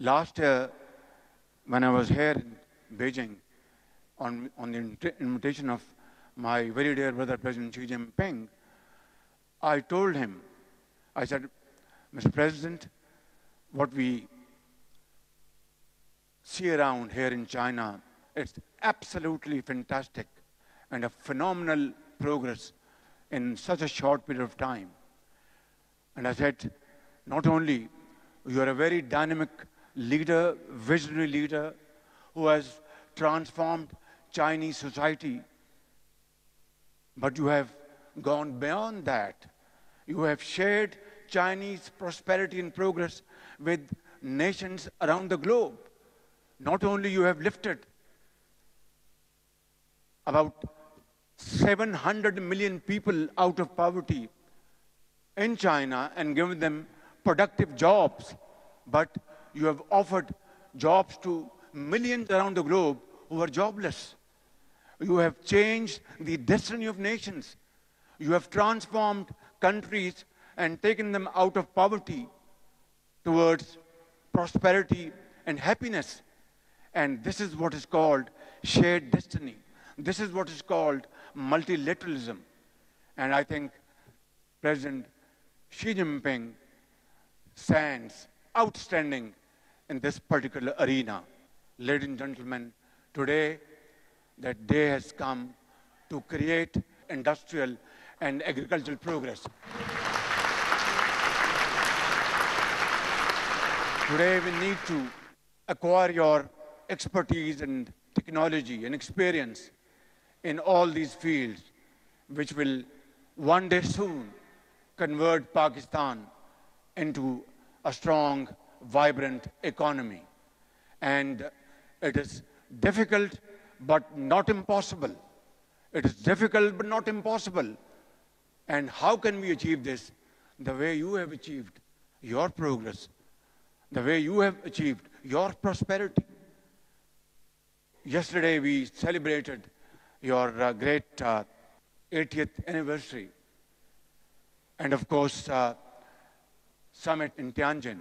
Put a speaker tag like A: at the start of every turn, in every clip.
A: Last year, when I was here in Beijing, on the invitation of my very dear brother, President Xi Jinping, I told him, I said, Mr. President, what we see around here in China, it's absolutely fantastic and a phenomenal progress in such a short period of time. And I said, not only you are a very dynamic leader, visionary leader, who has transformed Chinese society, but you have gone beyond that. You have shared Chinese prosperity and progress with nations around the globe. Not only you have lifted about 700 million people out of poverty in China and given them productive jobs, but you have offered jobs to millions around the globe who are jobless. You have changed the destiny of nations. You have transformed countries and taken them out of poverty towards prosperity and happiness. And this is what is called shared destiny. This is what is called multilateralism. And I think President Xi Jinping stands outstanding in this particular arena. Ladies and gentlemen, today that day has come to create industrial and agricultural progress. Today we need to acquire your expertise and technology and experience in all these fields, which will one day soon convert Pakistan into a strong, vibrant economy. And it is difficult, but not impossible. It is difficult, but not impossible. And how can we achieve this? The way you have achieved your progress, the way you have achieved your prosperity. Yesterday, we celebrated your great 80th anniversary. And of course, summit in Tianjin.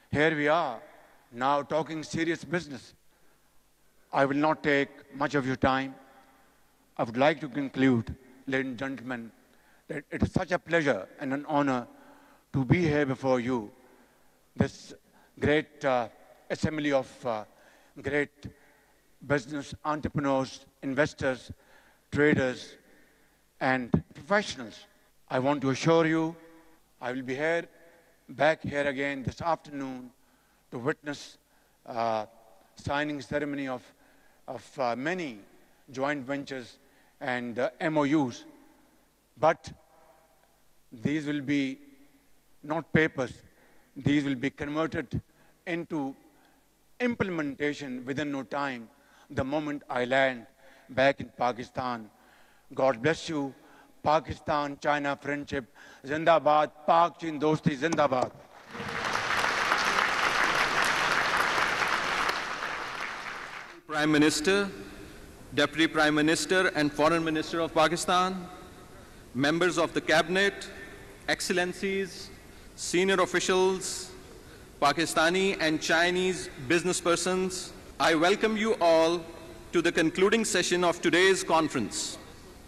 A: Here we are, now talking serious business. I will not take much of your time. I would like to conclude, ladies and gentlemen, that it is such a pleasure and an honor to be here before you, this great assembly of great business entrepreneurs, investors, traders, and professionals. I want to assure you, I will be back here again this afternoon to witness signing ceremony of many joint ventures and MOUs. But these will be not papers. These will be converted into implementation within no time, the moment I land back in Pakistan. God bless you. Pakistan-China friendship, Zindabad, Pak-Chin Dosti, Zindabad.
B: Prime Minister, Deputy Prime Minister and Foreign Minister of Pakistan, members of the Cabinet, Excellencies, senior officials, Pakistani and Chinese business persons, I welcome you all to the concluding session of today's conference.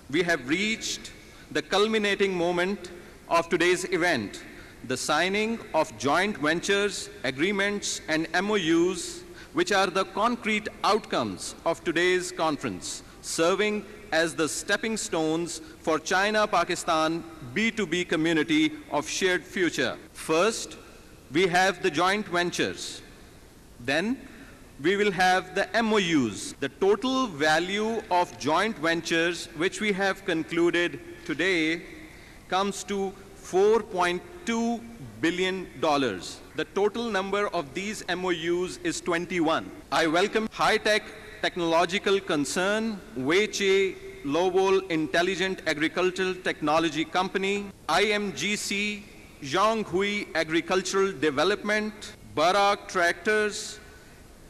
B: We have reached the culminating moment of today's event, the signing of joint ventures, agreements, and MOUs, which are the concrete outcomes of today's conference, serving as the stepping stones for China-Pakistan B2B community of shared future. First, we have the joint ventures. Then, we will have the MOUs. The total value of joint ventures which we have concluded today comes to $4.2 billion. The total number of these MOUs is 21. I welcome high-tech technological concern, Weiche Lowell Intelligent Agricultural Technology Company, IMGC, Zhonghui Agricultural Development, Barak Tractors,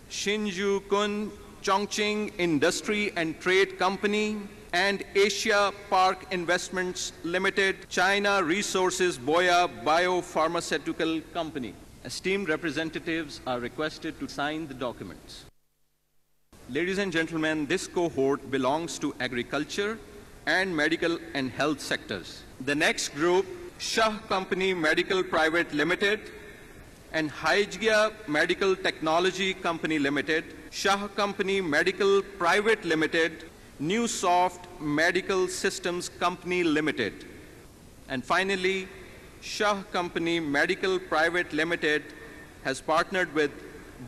B: Shinju Kun Chongqing Industry and Trade Company, and Asia Park Investments Limited, China Resources Boya Biopharmaceutical Company. Esteemed representatives are requested to sign the documents. Ladies and gentlemen, this cohort belongs to agriculture and medical and health sectors. The next group, Shah Company Medical Private Limited and Hygia Medical Technology Company Limited, Shah Company Medical Private Limited, Newsoft Medical Systems Company Limited, and finally, Shah Company Medical Private Limited has partnered with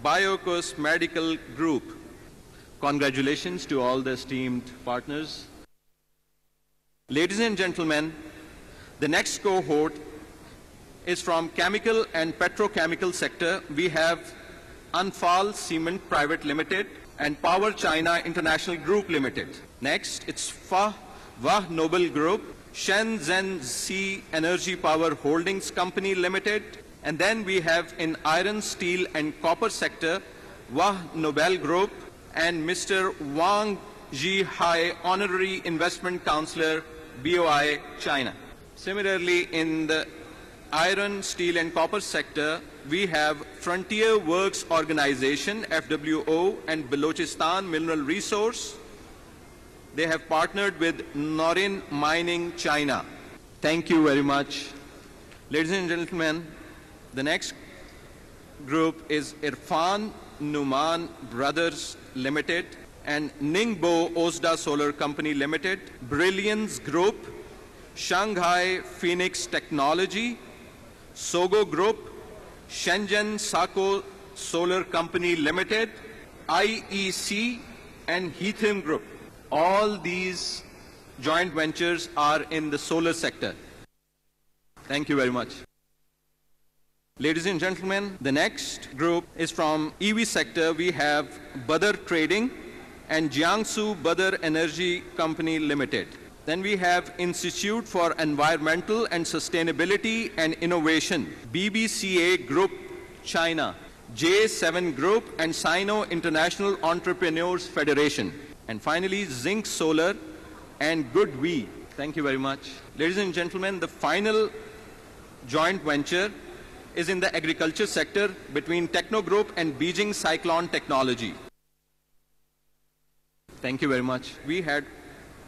B: Biocos Medical Group. Congratulations to all the esteemed partners. Ladies and gentlemen, the next cohort is from chemical and petrochemical sector. We have Anfal Cement Private Limited and Power China International Group Limited. Next, it's Wah Noble Group, Shenzhen Sea Energy Power Holdings Company Limited, and then we have in iron, steel and copper sector, Wah Nobel Group and Mr. Wang Zhihai, Honorary Investment Counselor, BOI, China. Similarly, in the iron, steel and copper sector, we have Frontier Works Organization, FWO, and Balochistan Mineral Resource. They have partnered with Norin Mining, China. Thank you very much. Ladies and gentlemen, the next group is Irfan Numan Brothers Limited and Ningbo Osda Solar Company Limited, Brilliance Group, Shanghai Phoenix Technology, Sogo Group, Shenzhen Sako Solar Company Limited, IEC, and Heatham Group. All these joint ventures are in the solar sector. Thank you very much. Ladies and gentlemen, the next group is from EV sector. We have Badar Trading and Jiangsu Badar Energy Company Limited. Then we have Institute for Environmental and Sustainability and Innovation, BBCA Group, China, J7 Group, and Sino International Entrepreneurs Federation. And finally, Zinc Solar and GoodWe. Thank you very much. Ladies and gentlemen, the final joint venture is in the agriculture sector between Techno Group and Beijing Cyclone Technology. Thank you very much. We had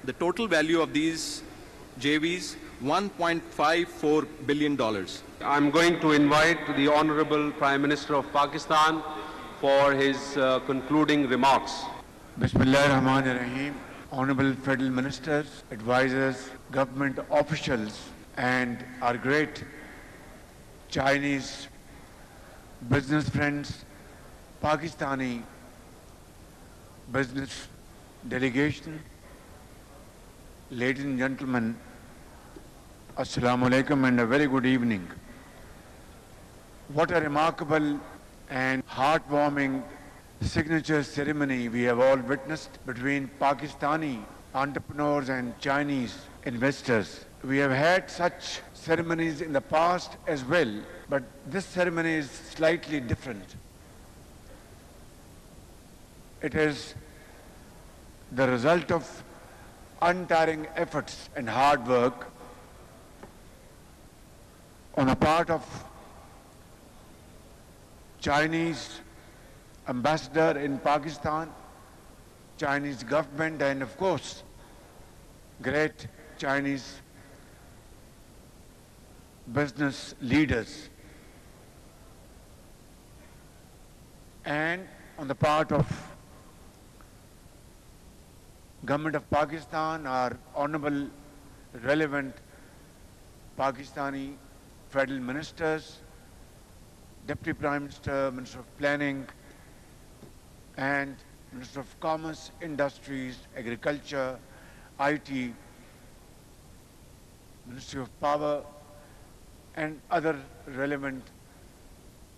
B: the total value of these JVs, $1.54 billion.
C: I'm going to invite the Honorable Prime Minister of Pakistan for his concluding remarks.
A: Bismillah ar-Rahman ar-Rahim. Honorable Federal Ministers, advisors, government officials, and our great Chinese business friends, Pakistani business delegation, ladies and gentlemen, Assalamu alaikum and a very good evening. What a remarkable and heartwarming signature ceremony we have all witnessed between Pakistani entrepreneurs and Chinese investors. We have had such ceremonies in the past as well, but this ceremony is slightly different. It is the result of untiring efforts and hard work on the part of Chinese ambassador in Pakistan, Chinese government, and of course, great Chinese business leaders. And on the part of Government of Pakistan, our honorable, relevant Pakistani federal ministers, Deputy Prime Minister, Minister of Planning, and Minister of Commerce, Industries, Agriculture, IT, Ministry of Power, and other relevant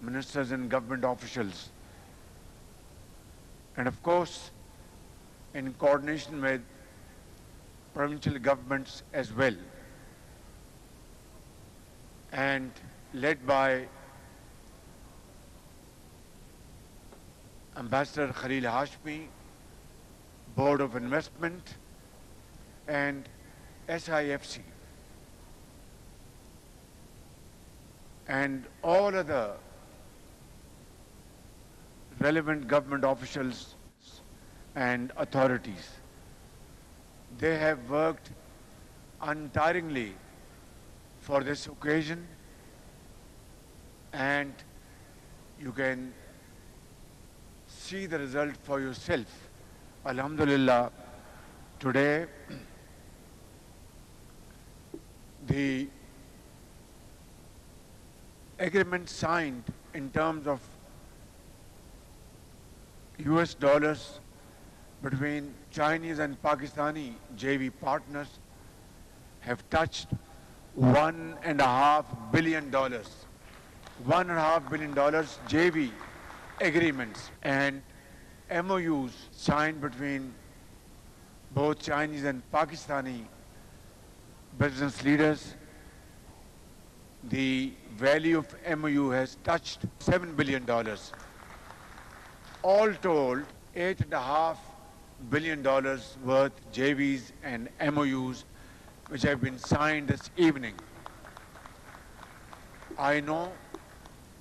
A: ministers and government officials. And of course, in coordination with provincial governments as well, and led by Ambassador Khalil Hashmi, Board of Investment, and SIFC, and all other relevant government officials and authorities. They have worked untiringly for this occasion, and you can see the result for yourself. Alhamdulillah, today the agreement signed in terms of US dollars between Chinese and Pakistani JV partners have touched $1.5 billion. $1.5 billion JV agreements and MOUs signed between both Chinese and Pakistani business leaders. The value of MOU has touched $7 billion. All told, $8.5 billion worth JVs and MOUs which have been signed this evening. I know,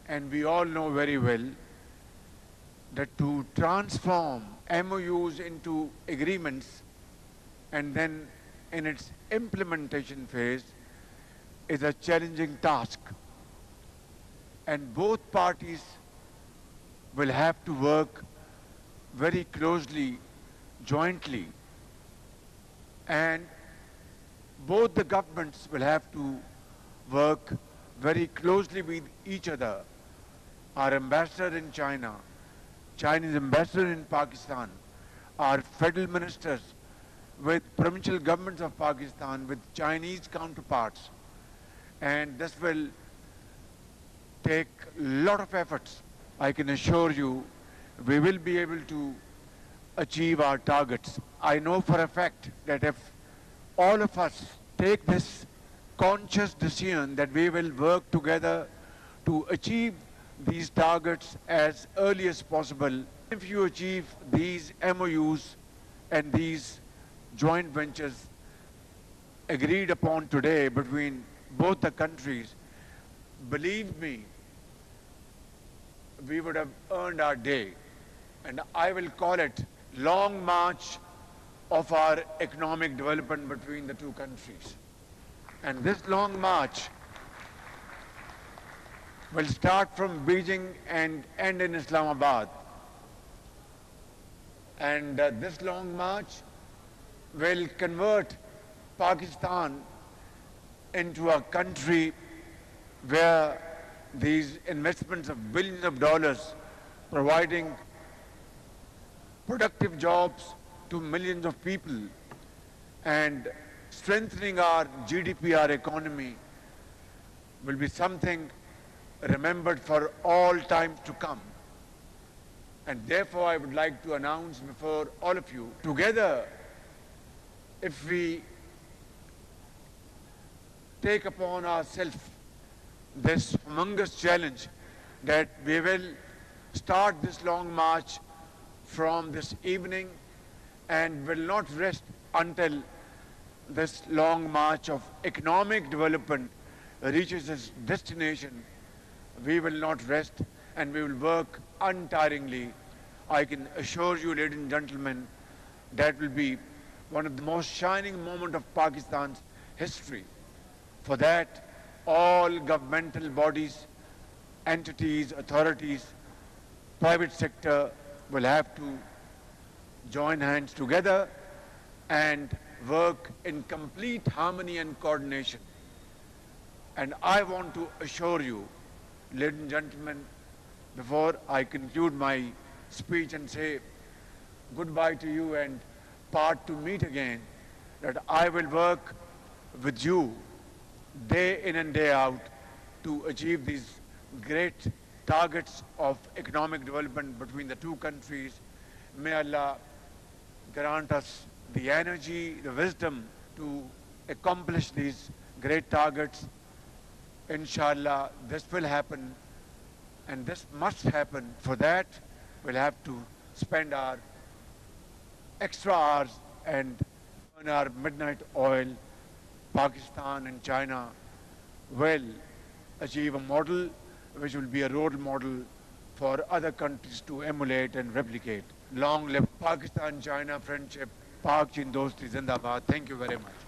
A: and we all know very well, that to transform MOUs into agreements and then in its implementation phase is a challenging task. And both parties will have to work very closely, jointly, and both the governments will have to work very closely with each other. Our ambassador in China, Chinese ambassador in Pakistan, our federal ministers with provincial governments of Pakistan, with Chinese counterparts. And this will take a lot of efforts. I can assure you, we will be able to achieve our targets. I know for a fact that if all of us take this conscious decision that we will work together to achieve these targets as early as possible, if you achieve these MOUs and these joint ventures agreed upon today between both the countries, believe me, we would have earned our day. And I will call it long march of our economic development between the two countries. And this long march will start from Beijing and end in Islamabad. And this long march will convert Pakistan into a country where these investments of billions of dollars providing productive jobs to millions of people and strengthening our GDP, our economy, will be something remembered for all time to come. And therefore, I would like to announce before all of you, together, if we take upon ourselves this humongous challenge that we will start this long march from this evening and will not rest until this long march of economic development reaches its destination. We will not rest and we will work untiringly. I can assure you, ladies and gentlemen, that will be one of the most shining moments of Pakistan's history. For that, all governmental bodies, entities, authorities, private sector will have to join hands together and work in complete harmony and coordination. And I want to assure you, ladies and gentlemen, before I conclude my speech and say goodbye to you and part to meet again, that I will work with you day in and day out to achieve these great targets of economic development between the two countries. May Allah grant us the energy, the wisdom to accomplish these great targets. Inshallah, this will happen, and this must happen. For that, we'll have to spend our extra hours and earn our midnight oil. Pakistan and China will achieve a model which will be a role model for other countries to emulate and replicate. Long live Pakistan-China friendship. Pak Chin Dosti Zindabad. Thank you very much.